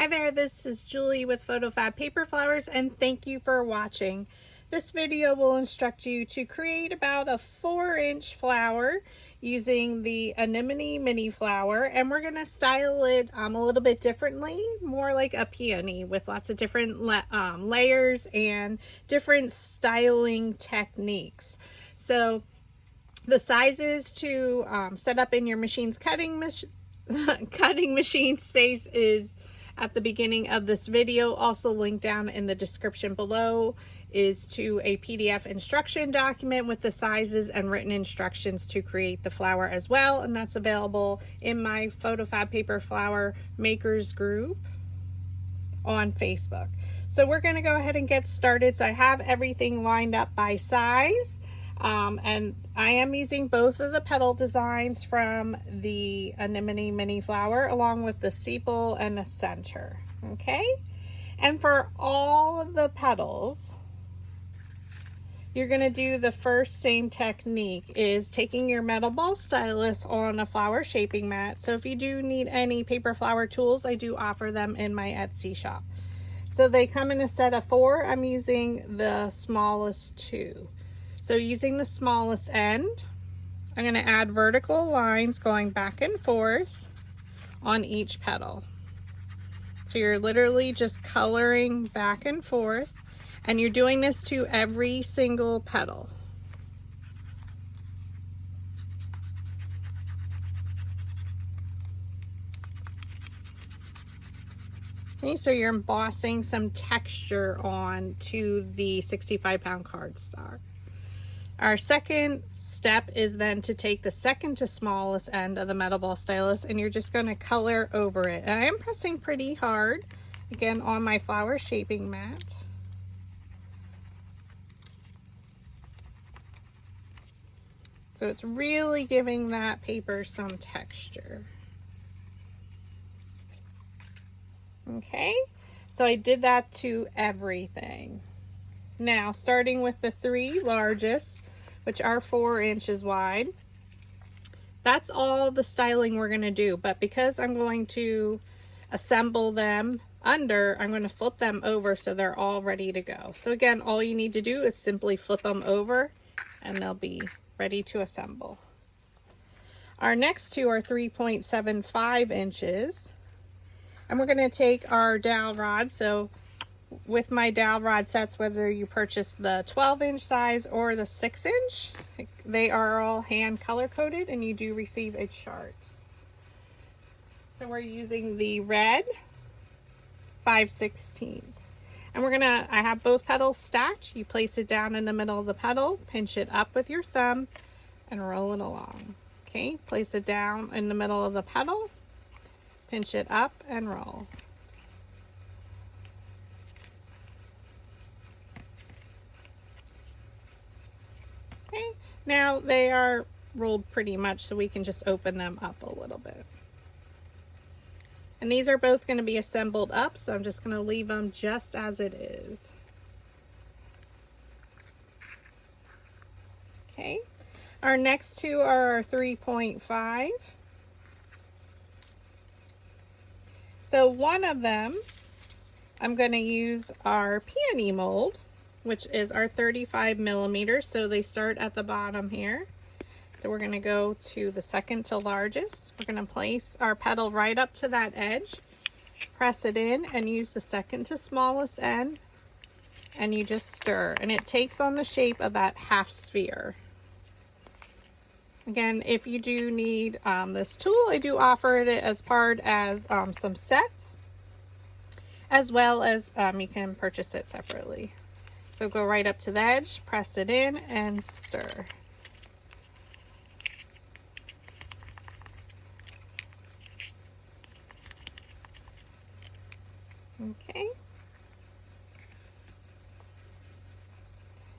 Hi there, this is Julie with PhotoFabPaperFlowers, and thank you for watching. This video will instruct you to create about a 4-inch flower using the Anemone Mini Flower, and we're going to style it a little bit differently, more like a peony with lots of different layers and different styling techniques. So the sizes to set up in your machine's cutting machine space is at the beginning of this video. Also linked down in the description below is to a PDF instruction document with the sizes and written instructions to create the flower as well, and that's available in my PhotoFab Paper Flower Makers group on Facebook. So we're going to go ahead and get started. So I have everything lined up by size. And I am using both of the petal designs from the Anemone Mini Flower along with the sepal and the center. Okay, and for all of the petals, you're going to do the first same technique, is taking your metal ball stylus on a flower shaping mat. So if you do need any paper flower tools, I do offer them in my Etsy shop. So they come in a set of 4. I'm using the smallest 2. So using the smallest end, I'm going to add vertical lines going back and forth on each petal. So you're literally just coloring back and forth, and you're doing this to every single petal. Okay, so you're embossing some texture on to the 65-pound cardstock. Our second step is then to take the second to smallest end of the metal ball stylus, and you're just going to color over it. And I am pressing pretty hard, again, on my flower shaping mat. So it's really giving that paper some texture. Okay, so I did that to everything. Now, starting with the 3 largest, which are 4 inches wide, that's all the styling we're going to do. But because I'm going to assemble them under, I'm going to flip them over so they're all ready to go. So again, all you need to do is simply flip them over and they'll be ready to assemble. Our next 2 are 3.75 inches. And we're going to take our dowel rod. So with my dowel rod sets, whether you purchase the 12-inch size or the 6-inch, they are all hand color coded, and you do receive a chart. So we're using the red 5/16, and I have both petals stacked. You place it down in the middle of the petal, pinch it up with your thumb, and roll it along. Okay, place it down in the middle of the petal, pinch it up, and roll. Okay, now they are rolled pretty much, so we can just open them up a little bit. And these are both going to be assembled up, so I'm just going to leave them just as it is. Okay, our next 2 are 3.5. So one of them, I'm going to use our peony mold, which is our 35 millimeters. So they start at the bottom here. So we're going to go to the second to largest. We're going to place our petal right up to that edge, press it in, and use the second to smallest end, and you just stir, and it takes on the shape of that half sphere. Again, if you do need this tool, I do offer it as part as some sets, as well as you can purchase it separately. So go right up to the edge, press it in, and stir. Okay.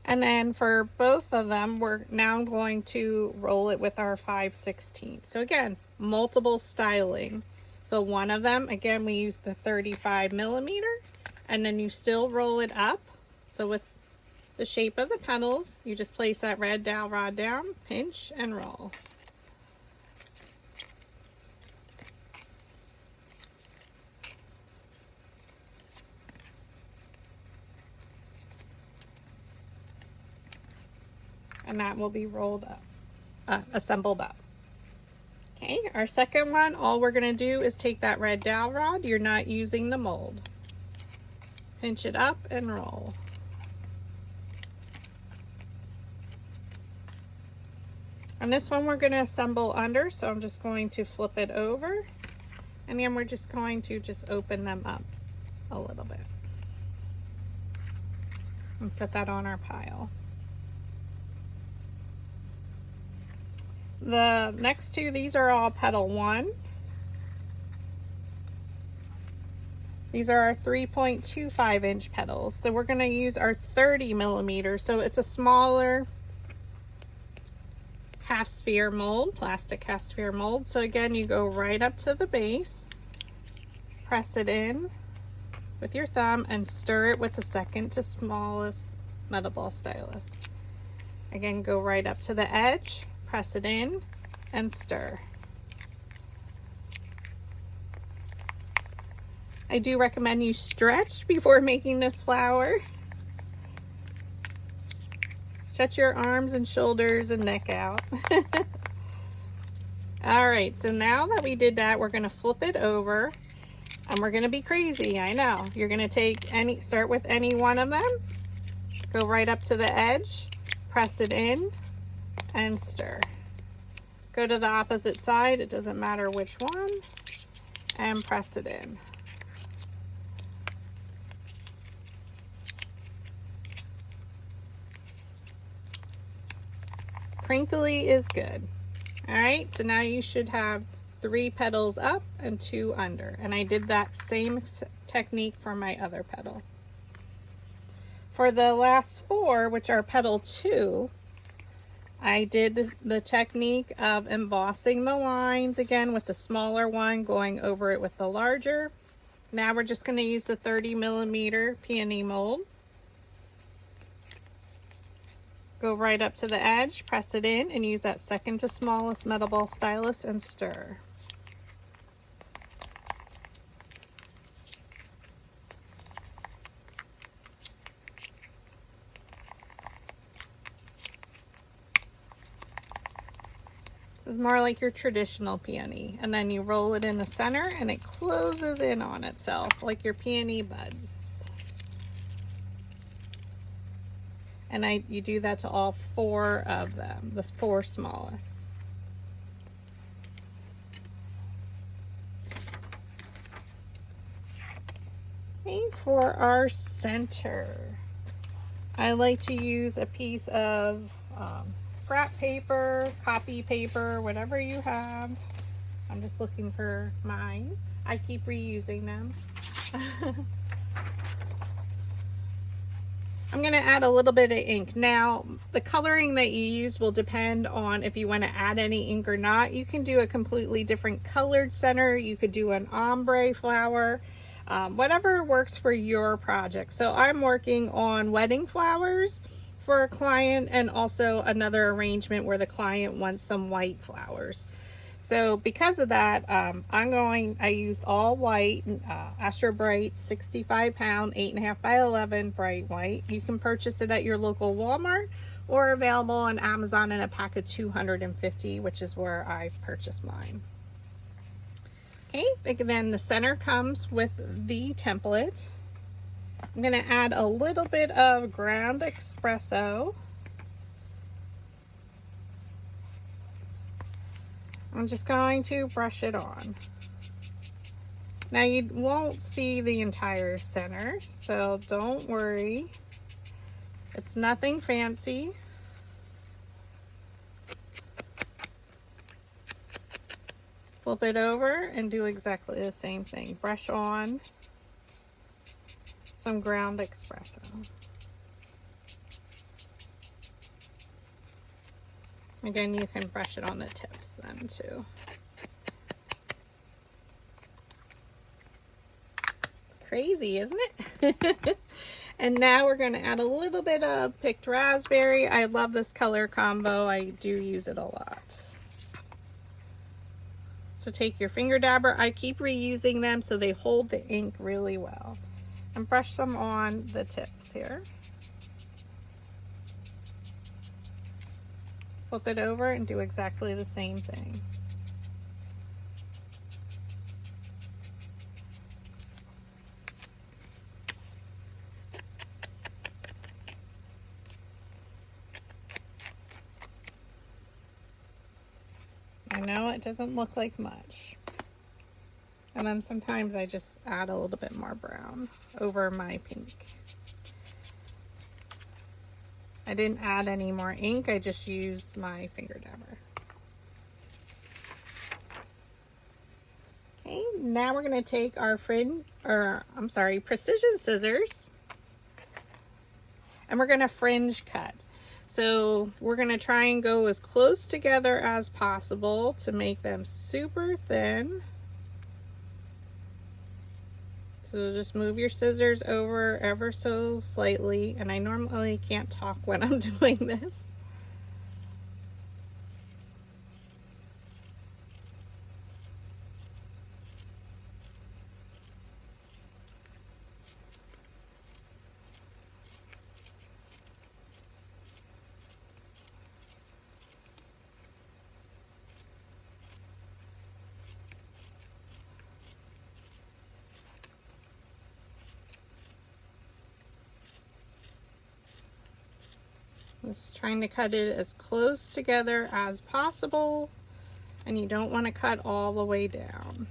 And then for both of them, we're now going to roll it with our 5/16. So again, multiple styling. So one of them, again, we use the 35 millimeter, and then you still roll it up. So with the shape of the petals, you just place that red dowel rod down, pinch, and roll. and that will be rolled up, assembled up. Okay, our second one, all we're going to do is take that red dowel rod. You're not using the mold. Pinch it up and roll. And this one we're going to assemble under, so I'm just going to flip it over. And then we're just going to open them up a little bit. And set that on our pile. The next two, these are all petal 1. These are our 3.25 inch petals. So we're going to use our 30 millimeter. So it's a smaller half sphere mold, plastic half sphere mold. So again, you go right up to the base, press it in with your thumb, and stir it with the second to smallest metal ball stylus. Again, go right up to the edge, press it in, and stir. I do recommend you stretch before making this flower. Stretch your arms and shoulders and neck out. All right, so now that we did that, we're gonna flip it over and we're gonna be crazy, I know. You're gonna start with any one of them, go right up to the edge, press it in, and stir. Go to the opposite side, it doesn't matter which one, and press it in. Crinkly is good. All right, so now you should have 3 petals up and 2 under. And I did that same technique for my other petal. For the last 4, which are petal 2, I did the technique of embossing the lines again with the smaller one, going over it with the larger. Now we're just going to use the 30 millimeter peony mold. Go right up to the edge, press it in, and use that second to smallest metal ball stylus and stir. This is more like your traditional peony. And then you roll it in the center and it closes in on itself like your peony buds. And you do that to all 4 of them, the 4 smallest. Okay, for our center, I like to use a piece of scrap paper, copy paper, whatever you have. I'm just looking for mine. I keep reusing them. I'm going to add a little bit of ink. Now, the coloring that you use will depend on if you want to add any ink or not. You can do a completely different colored center. You could do an ombre flower, whatever works for your project. So I'm working on wedding flowers for a client and also another arrangement where the client wants some white flowers. So because of that, I used all white, Astro Bright 65 pound, 8.5 by 11 bright white. You can purchase it at your local Walmart or available on Amazon in a pack of 250, which is where I purchased mine. Okay, and then the center comes with the template. I'm going to add a little bit of ground espresso. I'm just going to brush it on. Now you won't see the entire center, so don't worry. It's nothing fancy. Flip it over and do exactly the same thing. Brush on some ground espresso. Again, you can brush it on the tips then too. It's crazy, isn't it? And now we're going to add a little bit of picked raspberry. I love this color combo. I do use it a lot. So take your finger dabber. I keep reusing them so they hold the ink really well. And brush some on the tips here. flip it over and do exactly the same thing. I know it doesn't look like much. And then sometimes I just add a little bit more brown over my pink. I didn't add any more ink, I just used my finger dabber. Okay, now we're gonna take our precision scissors, and we're gonna fringe cut. So we're gonna try and go as close together as possible to make them super thin. So just move your scissors over ever so slightly, and I normally can't talk when I'm doing this. Just trying to cut it as close together as possible, and you don't want to cut all the way down.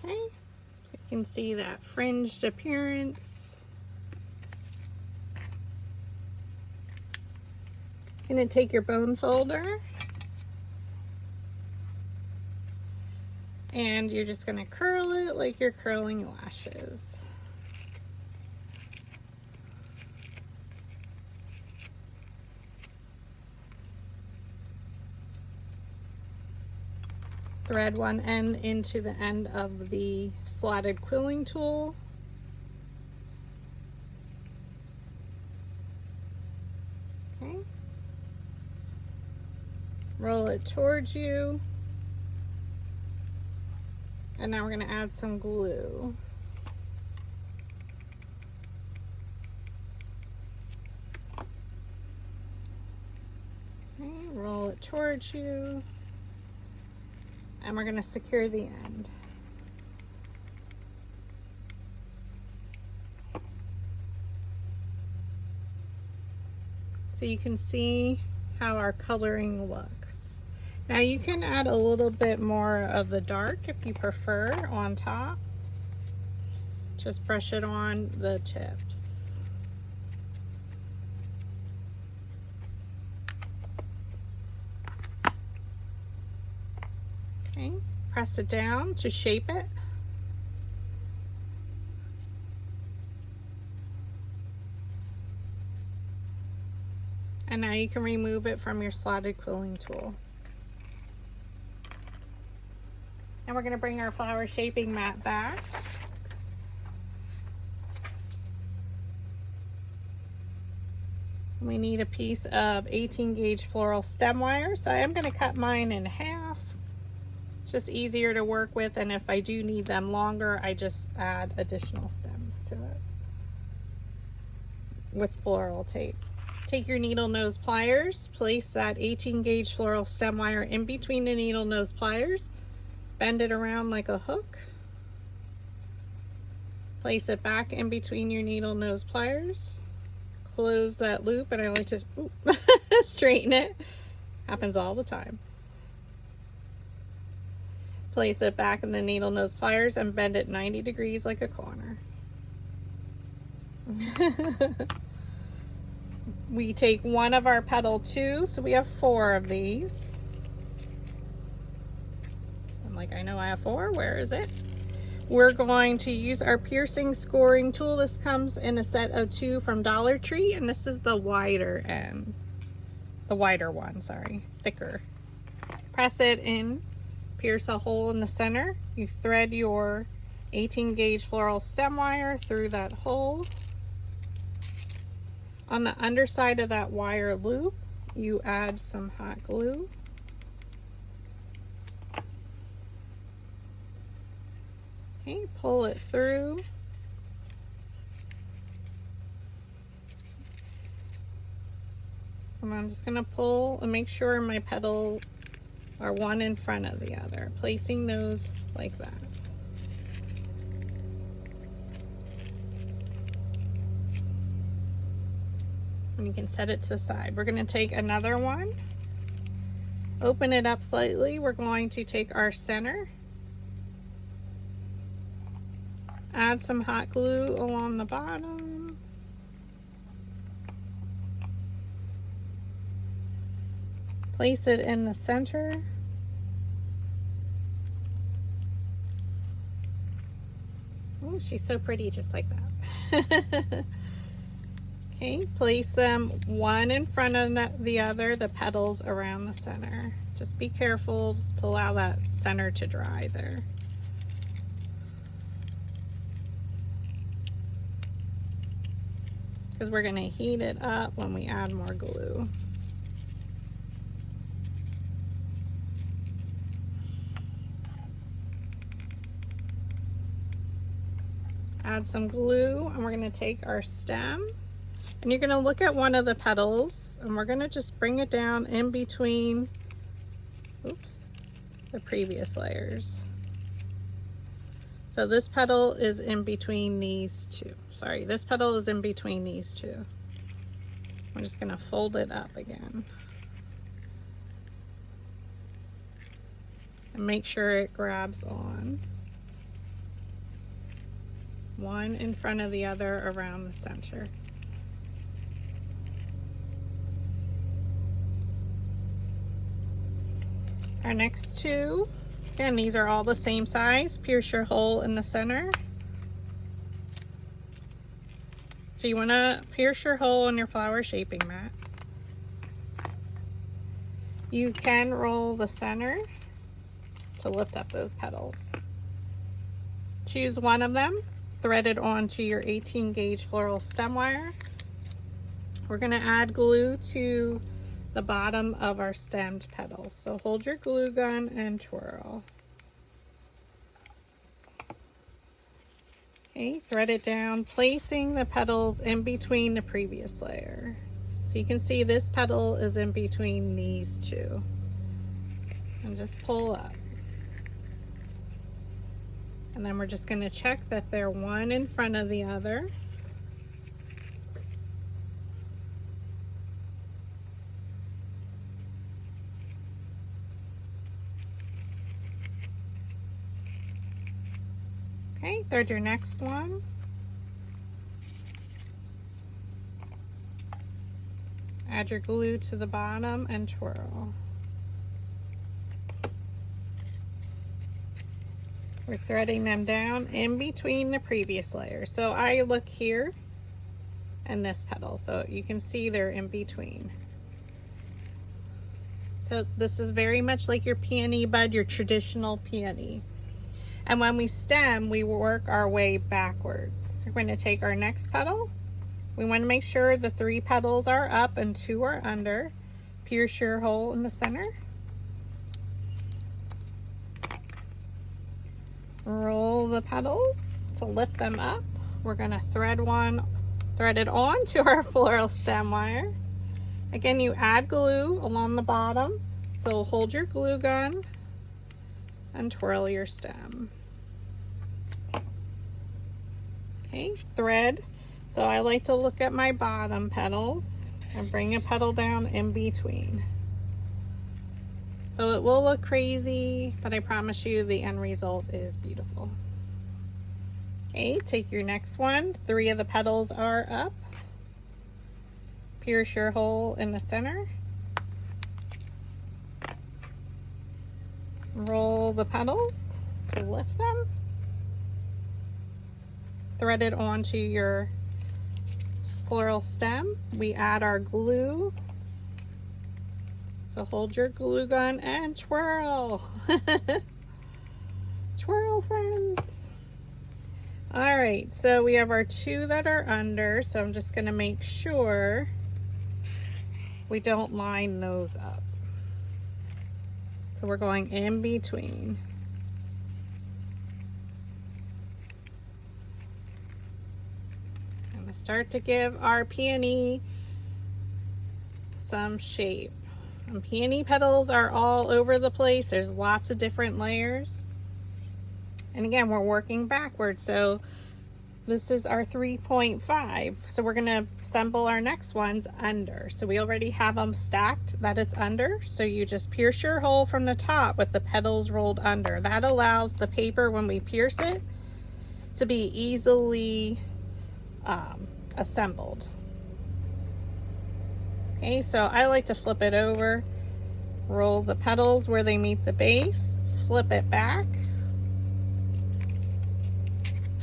Okay, so you can see that fringed appearance. You're going to take your bone folder and you're just going to curl it like you're curling lashes. Thread one end into the end of the slotted quilling tool. Okay. Roll it towards you. And now we're going to add some glue. Okay, roll it towards you. And we're going to secure the end. So you can see how our coloring looks. Now you can add a little bit more of the dark if you prefer on top. Just brush it on the tips. Okay, press it down to shape it. And now you can remove it from your slotted quilling tool. And we're going to bring our flower shaping mat back. We need a piece of 18 gauge floral stem wire. So I am going to cut mine in half. It's just easier to work with, and if I do need them longer, I just add additional stems to it with floral tape. Take your needle nose pliers, place that 18 gauge floral stem wire in between the needle nose pliers, bend it around like a hook, place it back in between your needle nose pliers, close that loop, and I like to straighten it, happens all the time. Place it back in the needle nose pliers and bend it 90 degrees like a corner. We take one of our petal two, so we have 4 of these. I'm like, I know I have 4, where is it? We're going to use our piercing scoring tool. This comes in a set of 2 from Dollar Tree, and this is the wider end. The wider one, sorry, thicker. Press it in, pierce a hole in the center. You thread your 18 gauge floral stem wire through that hole. On the underside of that wire loop, you add some hot glue. Okay, pull it through. And I'm just going to pull and make sure my petals are one in front of the other, placing those like that. And you can set it to the side. We're going to take another one, open it up slightly. We're going to take our center, add some hot glue along the bottom, place it in the center, oh, she's so pretty just like that. Okay, place them one in front of the other, the petals around the center. Just be careful to allow that center to dry there. Because we're going to heat it up when we add more glue. Add some glue, and we're going to take our stem. And you're going to look at one of the petals, and we're going to just bring it down in between, oops, the previous layers. So this petal is in between these two. Sorry, this petal is in between these two. I'm just going to fold it up again. And make sure it grabs on. One in front of the other around the center. Our next two, again, these are all the same size. Pierce your hole in the center. So you want to pierce your hole in your flower shaping mat. You can roll the center to lift up those petals. Choose one of them, thread it onto your 18 gauge floral stem wire. We're going to add glue to the bottom of our stemmed petals. So hold your glue gun and twirl. Okay, thread it down, placing the petals in between the previous layer. So you can see this petal is in between these two. And just pull up. And then we're just going to check that they're one in front of the other. Okay, thread your next one. Add your glue to the bottom and twirl. We're threading them down in between the previous layers. So I look here and this petal, so you can see they're in between. So this is very much like your peony bud, your traditional peony. And when we stem, we work our way backwards. We're going to take our next petal. We want to make sure the 3 petals are up and 2 are under. Pierce your hole in the center. Roll the petals to lift them up. We're going to thread it on to our floral stem wire. Again, you add glue along the bottom, so hold your glue gun and twirl your stem. Okay, thread. So I like to look at my bottom petals and bring a petal down in between. So it will look crazy, but I promise you the end result is beautiful. Okay, take your next one. 3 of the petals are up. Pierce your hole in the center. Roll the petals to lift them. Thread it onto your floral stem. We add our glue. So hold your glue gun and twirl. Twirl, friends. All right, so we have our 2 that are under, so I'm just gonna make sure we don't line those up. So we're going in between. I'm gonna start to give our peony some shape. And peony petals are all over the place. There's lots of different layers. And again, we're working backwards. So this is our 3.5. So we're gonna assemble our next ones under. So we already have them stacked that it's under. So you just pierce your hole from the top with the petals rolled under. That allows the paper, when we pierce it, to be easily assembled. Okay, so I like to flip it over, roll the petals where they meet the base, flip it back.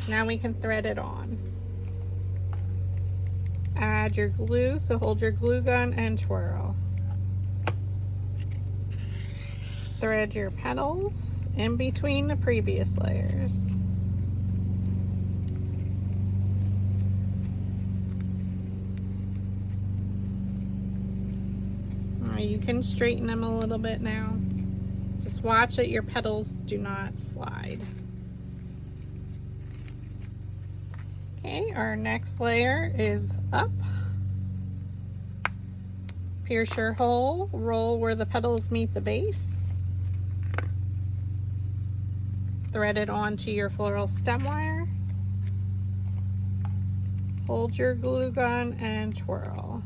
Now we can thread it on. Add your glue, so hold your glue gun and twirl. Thread your petals in between the previous layers. You can straighten them a little bit now. Just watch that your petals do not slide. Okay, our next layer is up. Pierce your hole, roll where the petals meet the base. Thread it onto your floral stem wire. Hold your glue gun and twirl.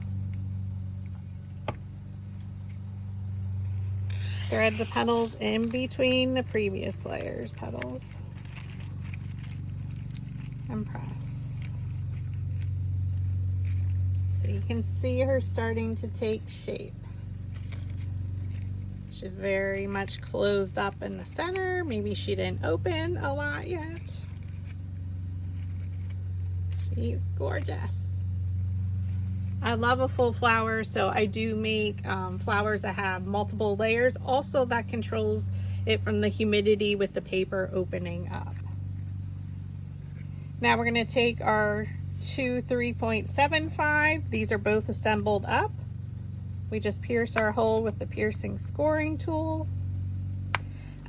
Thread the petals in between the previous layers petals and press. So you can see her starting to take shape. She's very much closed up in the center. Maybe she didn't open a lot yet. She's gorgeous. I love a full flower, so I do make flowers that have multiple layers. Also, that controls it from the humidity with the paper opening up. Now we're going to take our 2 3.75. These are both assembled up. We just pierce our hole with the piercing scoring tool.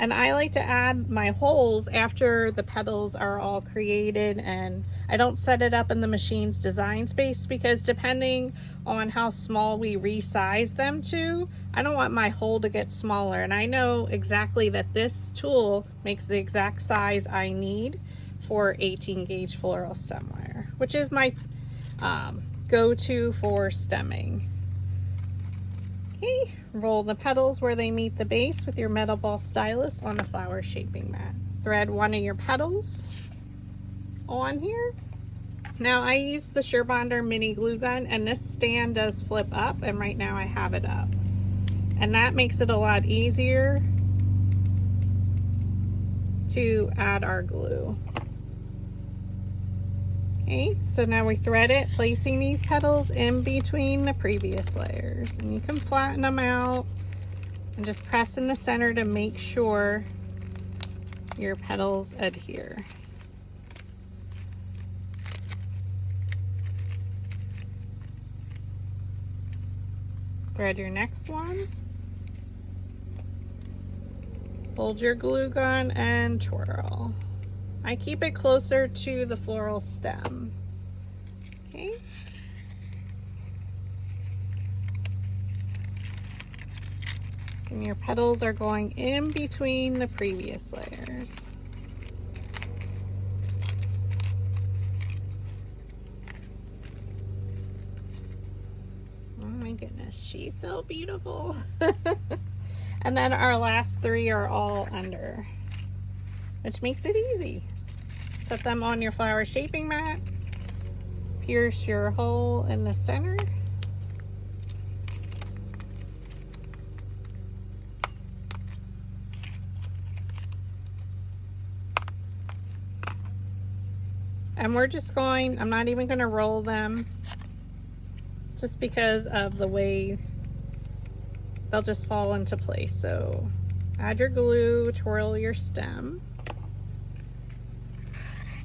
And I like to add my holes after the petals are all created, and I don't set it up in the machine's design space because depending on how small we resize them to, I don't want my hole to get smaller. And I know exactly that this tool makes the exact size I need for 18 gauge floral stem wire, which is my go-to for stemming. Okay, roll the petals where they meet the base with your metal ball stylus on the flower shaping mat. Thread one of your petals on here. Now I use the Surebonder mini glue gun, and this stand does flip up, and right now I have it up. And that makes it a lot easier to add our glue. Okay, so now we thread it, placing these petals in between the previous layers. And you can flatten them out And just press in the center to make sure your petals adhere. Thread your next one. Hold your glue gun and twirl. I keep it closer to the floral stem. Okay. And your petals are going in between the previous layers. Oh my goodness, she's so beautiful. And then our last three are all under, which makes it easy. Set them on your flower shaping mat. Pierce your hole in the center. And we're just going, I'm not even going to roll them, just because of the way they'll just fall into place. So add your glue, twirl your stem,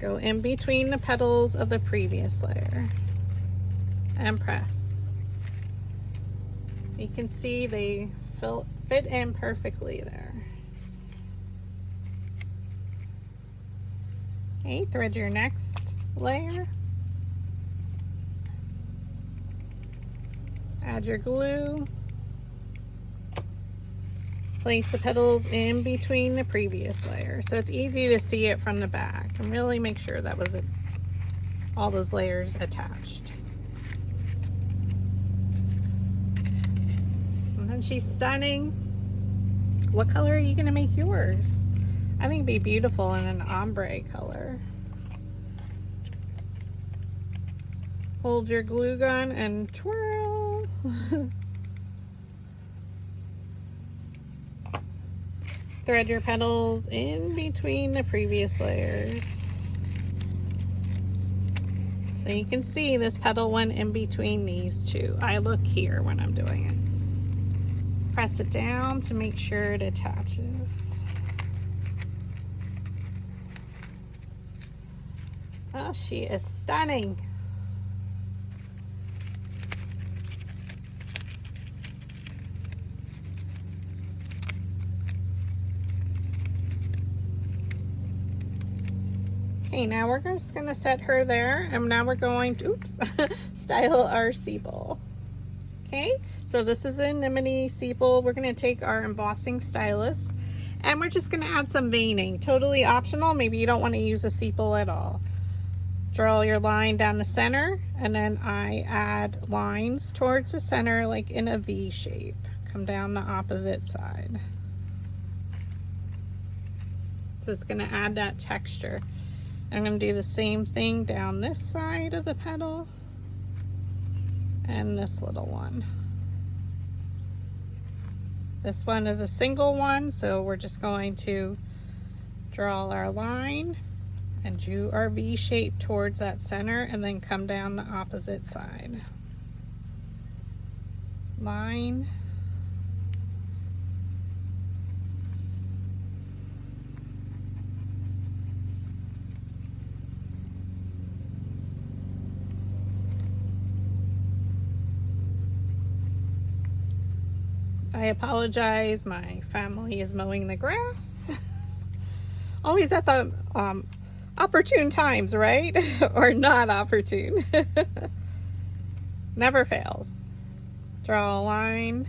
go in between the petals of the previous layer, and press. So you can see they fit in perfectly there. Okay, thread your next layer. Add your glue. Place the petals in between the previous layer, so it's easy to see it from the back, and really make sure that was all those layers attached. And then she's stunning. What color are you going to make yours? I think it'd be beautiful in an ombre color. Hold your glue gun and twirl. Thread your petals in between the previous layers. So you can see this petal went in between these two. I look here when I'm doing it. Press it down to make sure it attaches. Oh, she is stunning. Okay, now we're just going to set her there, and now we're going to, style our sepal. Okay, so this is an anemone sepal. We're going to take our embossing stylus, and we're just going to add some veining. Totally optional. Maybe you don't want to use a sepal at all. Draw your line down the center, and then I add lines towards the center like in a V shape. Come down the opposite side. So it's going to add that texture. I'm going to do the same thing down this side of the petal and this little one. This one is a single one, so we're just going to draw our line and do our V shape towards that center, and then come down the opposite side. Line. I apologize, my family is mowing the grass. Always at the opportune times, right? Or not opportune. Never fails. Draw a line.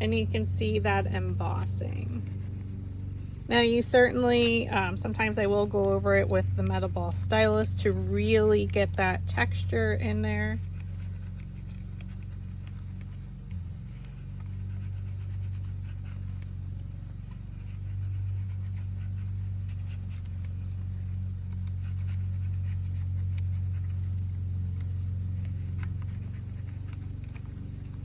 And you can see that embossing. Now you certainly, sometimes I will go over it with the metal ball stylus to really get that texture in there.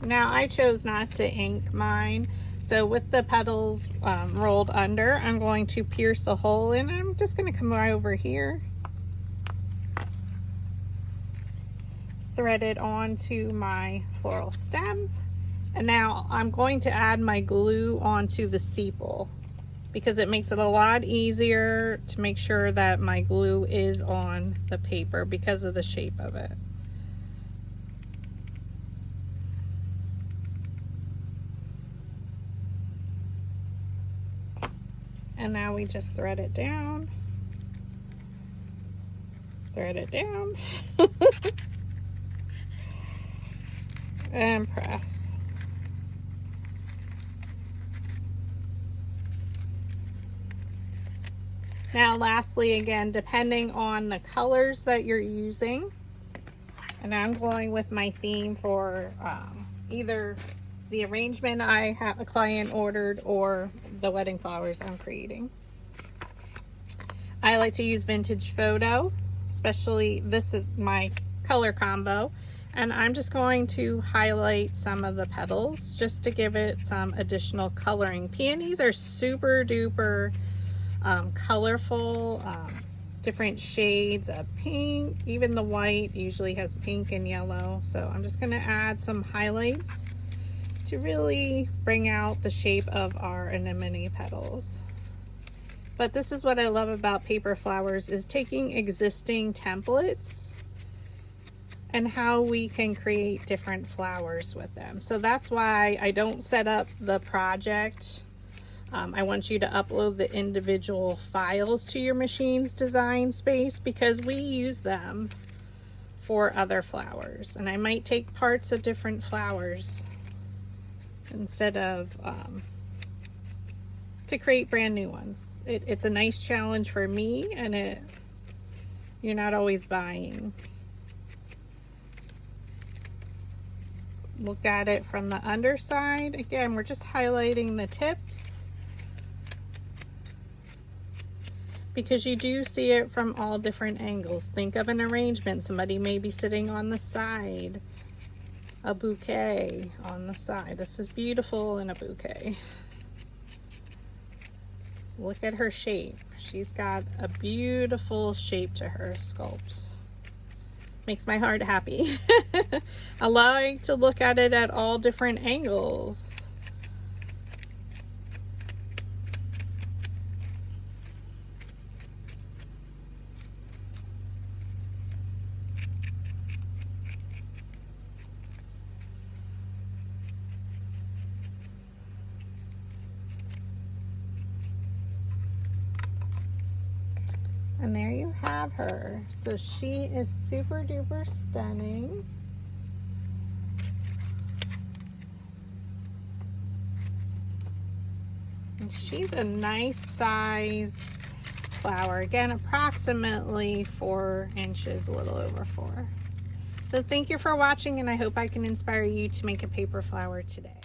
Now I chose not to ink mine, so with the petals rolled under, I'm going to pierce a hole in. I'm just going to come right over here, thread it onto my floral stem, And now I'm going to add my glue onto the sepal because it makes it a lot easier to make sure that my glue is on the paper because of the shape of it. And now we just thread it down, and press. Now lastly, again, depending on the colors that you're using, and I'm going with my theme for either the arrangement I have a client ordered or the wedding flowers I'm creating. I like to use vintage photo, especially this is my color combo, and I'm just going to highlight some of the petals just to give it some additional coloring. Peonies are super duper colorful, different shades of pink. Even the white usually has pink and yellow, so I'm just going to add some highlights to really bring out the shape of our anemone petals. But this is what I love about paper flowers, is taking existing templates and how we can create different flowers with them. So that's why I don't set up the project. I want you to upload the individual files to your machine's design space because we use them for other flowers. And I might take parts of different flowers instead of to create brand new ones. It's a nice challenge for me, and you're not always buying. Look at it from the underside. Again, we're just highlighting the tips because you do see it from all different angles. Think of an arrangement. Somebody may be sitting on the side, a bouquet on the side. This is beautiful in a bouquet. Look at her shape. She's got a beautiful shape to her sculpt. Makes my heart happy. I like to look at it at all different angles. And there you have her. So she is super duper stunning. And she's a nice size flower. Again, approximately 4 inches, a little over 4. So thank you for watching, and I hope I can inspire you to make a paper flower today.